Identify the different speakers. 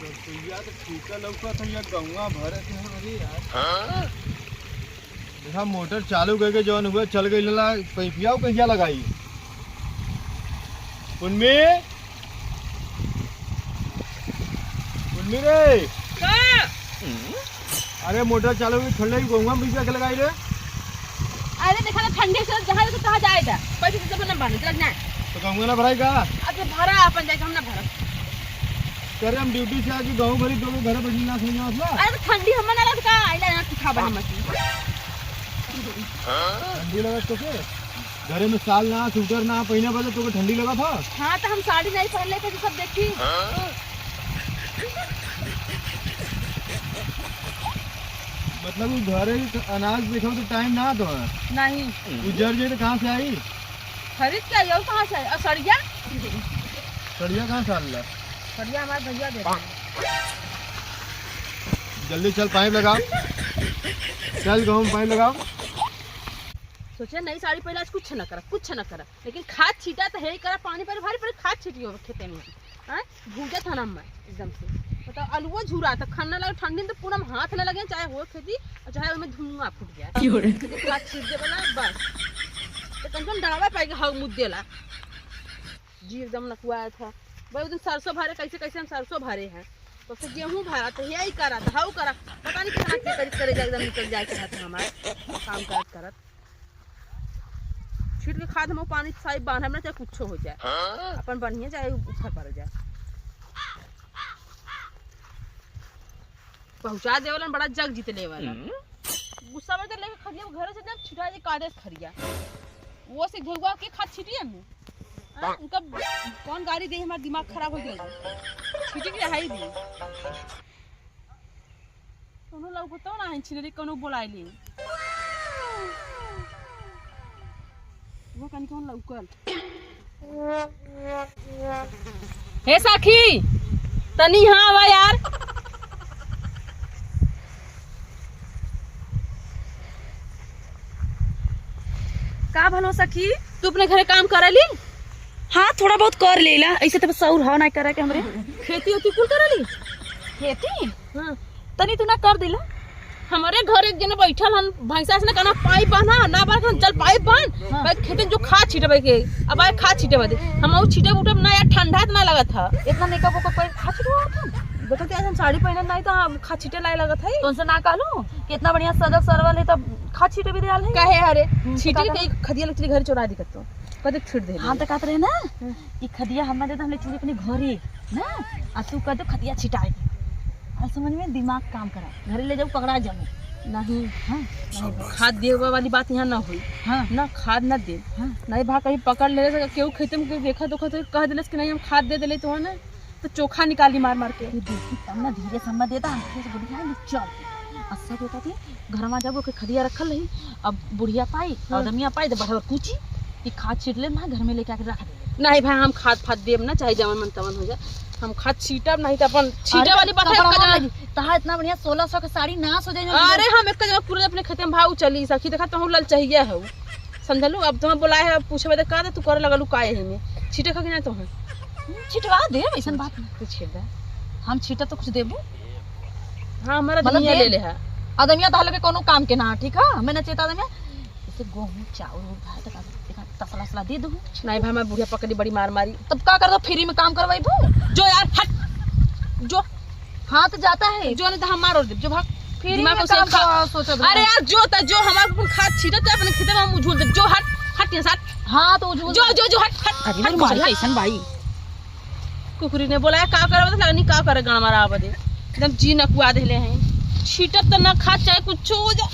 Speaker 1: यार ठीका लौका था यार गौवा भरे थे अरे यार देखा मोटर चालू करके जौन हुआ चल गई ला पैपिया कहिया लगाई उनमी उनमी रे अरे मोटर चालू हुई ठंडे गौवा में पैपिया लगाई रे।
Speaker 2: अरे देखा ना ठंडे से जहाँ तो कहाँ जाएगा पैसे से बना बांध लगना
Speaker 1: तो गौवा ना भराई का
Speaker 2: अरे भरा अपन जाएगा हम ना भरा
Speaker 1: करे हम ड्यूटी से आके गाँव भरी तो घर बैठी ना सुनिया मतलब
Speaker 2: अरे ठंडी हम ना लगा का आइला ना खा बनी मछली
Speaker 1: ठंडी लगा तो फिर घरे में साल ना स्वेटर ना पहने बजे तो ठंडी लगा था।
Speaker 2: हाँ तो हम साड़ी नहीं पहन ले थे सब देखी
Speaker 1: मतलब घरे अनाज देखो तो टाइम ना तो
Speaker 2: नहीं
Speaker 1: उजर जे तो कहाँ से आई
Speaker 2: खरीद के आई कहाँ से और सड़िया
Speaker 1: सड़िया कहाँ से आला
Speaker 2: सड़िया हमारे भैया दे
Speaker 1: जल्दी चल पाइप लगाओ चल गाँव में पाइप लगाओ।
Speaker 2: सोचा नई साड़ी पहले आज कुछ न करा लेकिन खाद छीटा तो है ही करा पानी पर भारी पर खाद छीटी हो खेते में हैं भूजा था ना मैं एकदम से मतलब अलुआ झुरा था खाना लगा ठंडी तो पूरा हाथ न लगे चाहे हो खेती और चाहे उसमें धुआं फूट गया खाद छीट दे बना बस तो कम से कम डरावा पाएगा हाँ मुद्दे ला जी एकदम नकुआया था भाई उस दिन सरसों भरे कैसे हम सरसों भरे हैं तो फिर गेहूँ भरा तो यही करा था हाउ करा पता नहीं कितना करे एकदम निकल जाए था हमारे काम करत छीट के खाद हम पानी साइड बांधे ना चाहे कुछ हो जाए अपन बढ़िया चाहे ऊपर पड़ जाए पहुंचा दे वाला बड़ा जग जीत ले वाला गुस्सा में लेके खरिया घर से जब छिटा जे कादे खरिया वो से घेउआ के खाद छिटिया में उनका कौन गाड़ी दे हमारा दिमाग खराब हो गया छिटी के हाई दी कोनो लोग बताओ ना छिनरी कोनो बोलाइली वो कनी कौन लौकल हे साखी तनी हां आवा यार का भलो सखी तू अपने घरे काम करली
Speaker 3: हाँ थोड़ा बहुत कर लेला ऐसे तो सौर हो ना करे के हमरे
Speaker 2: खेती होती कुल करली
Speaker 3: खेती
Speaker 2: हां
Speaker 3: तनी तू ना कर दिला
Speaker 2: हमारे घर एक जने बैठल हन भैंसा से कहना पाइप बांधा ना बार चल पाइप बांध भाई खेते जो खाद छीटे के अब आए खाद छीटे बदे हम वो छीटे उठे ना यार ठंडा इतना लगा था
Speaker 3: इतना मेकअप को कोई खाद छिटवा था
Speaker 2: बताते आज हम साड़ी पहनन नहीं तो खाद छीटे लाए लगा था
Speaker 3: तुमसे ना कहलू कितना बढ़िया सजग सरवल है तब खाद छिटे भी दियाल है
Speaker 2: काहे अरे छीटे के खदिया लगती घर चोरा दिखत तो कदे छिट दे
Speaker 3: हां त कहत रहे ना ई खदिया हमरा दे हमले चुरी अपने घरे ना आ तू कह दे खदिया छिटाए आ समझ में दिमाग काम करा घरे ले जाओ पकड़ा जाओ
Speaker 2: नहीं हाँ खाद देवा वाली बात यहाँ ना हुई
Speaker 3: हाँ
Speaker 2: ना खाद ना दे
Speaker 3: हाँ
Speaker 2: नहीं भा कहीं पकड़ ले केहू खेते में देखा तो कह दिलस कि नहीं हम खाद दे दिले तो ना तो चोखा निकाली मार मार के
Speaker 3: देखी तब ना धीरे समझ देता हम से बुढ़िया चल अच्छा देता थी घर में जब ओके खदिया रखल रही अब बुढ़िया पाई आदमिया पाई तो बढ़ा कुची कि खाद छीट ले ना घर में लेके आके रख दे
Speaker 2: नहीं भाई हम खाद फाद देब ना चाहे जवन मन तवन हो जाए हम खाद छीटब नहीं तो अपन छीटे वाली बात है
Speaker 3: तहां इतना बढ़िया 1600 के साड़ी नाश हो जाए
Speaker 2: अरे हम एक जगह पूरे अपने खेते में भाव चली सखी देखा तो लल चाहिए है समझलू अब तुम बुलाए है पूछे बदे का तू करे लगलू काहे है में छीटे का कि ना तो
Speaker 3: छिटवा दे ऐसा बात नहीं
Speaker 2: तू छीट दे
Speaker 3: हम छीटा तो कुछ देबू
Speaker 2: हां हमारा दुनिया ले ले है
Speaker 3: आदमिया दाल के कोनो काम के ना ठीक है हमें ना चेता आदमिया इसे गेहूं चावल भात का तसला दे दो
Speaker 2: नहीं भाई मैं बुढ़िया पकड़ी बड़ी मार मारी
Speaker 3: तब का कर दो फ्री में काम करवाइबू
Speaker 2: जो यार हट जो
Speaker 3: हाथ जाता है
Speaker 2: जो नहीं तो हम मारो दे जो भाग
Speaker 3: फ्री में
Speaker 2: दिमाग से
Speaker 3: काम सोचो
Speaker 2: अरे यार जो हमारे अपन खाद छीटा तो अपने खेते में हम उझूल दे जो हट ये साथ
Speaker 3: हां तो उझूल
Speaker 2: जो हट
Speaker 3: अरे मेरी मारी कैसन भाई
Speaker 2: कुकुरी ने बोला का करब तो लगनी का करे गाना मारा बदे एकदम जी नकुआ देले हैं छीटत तो ना खाद चाहे कुछ हो जा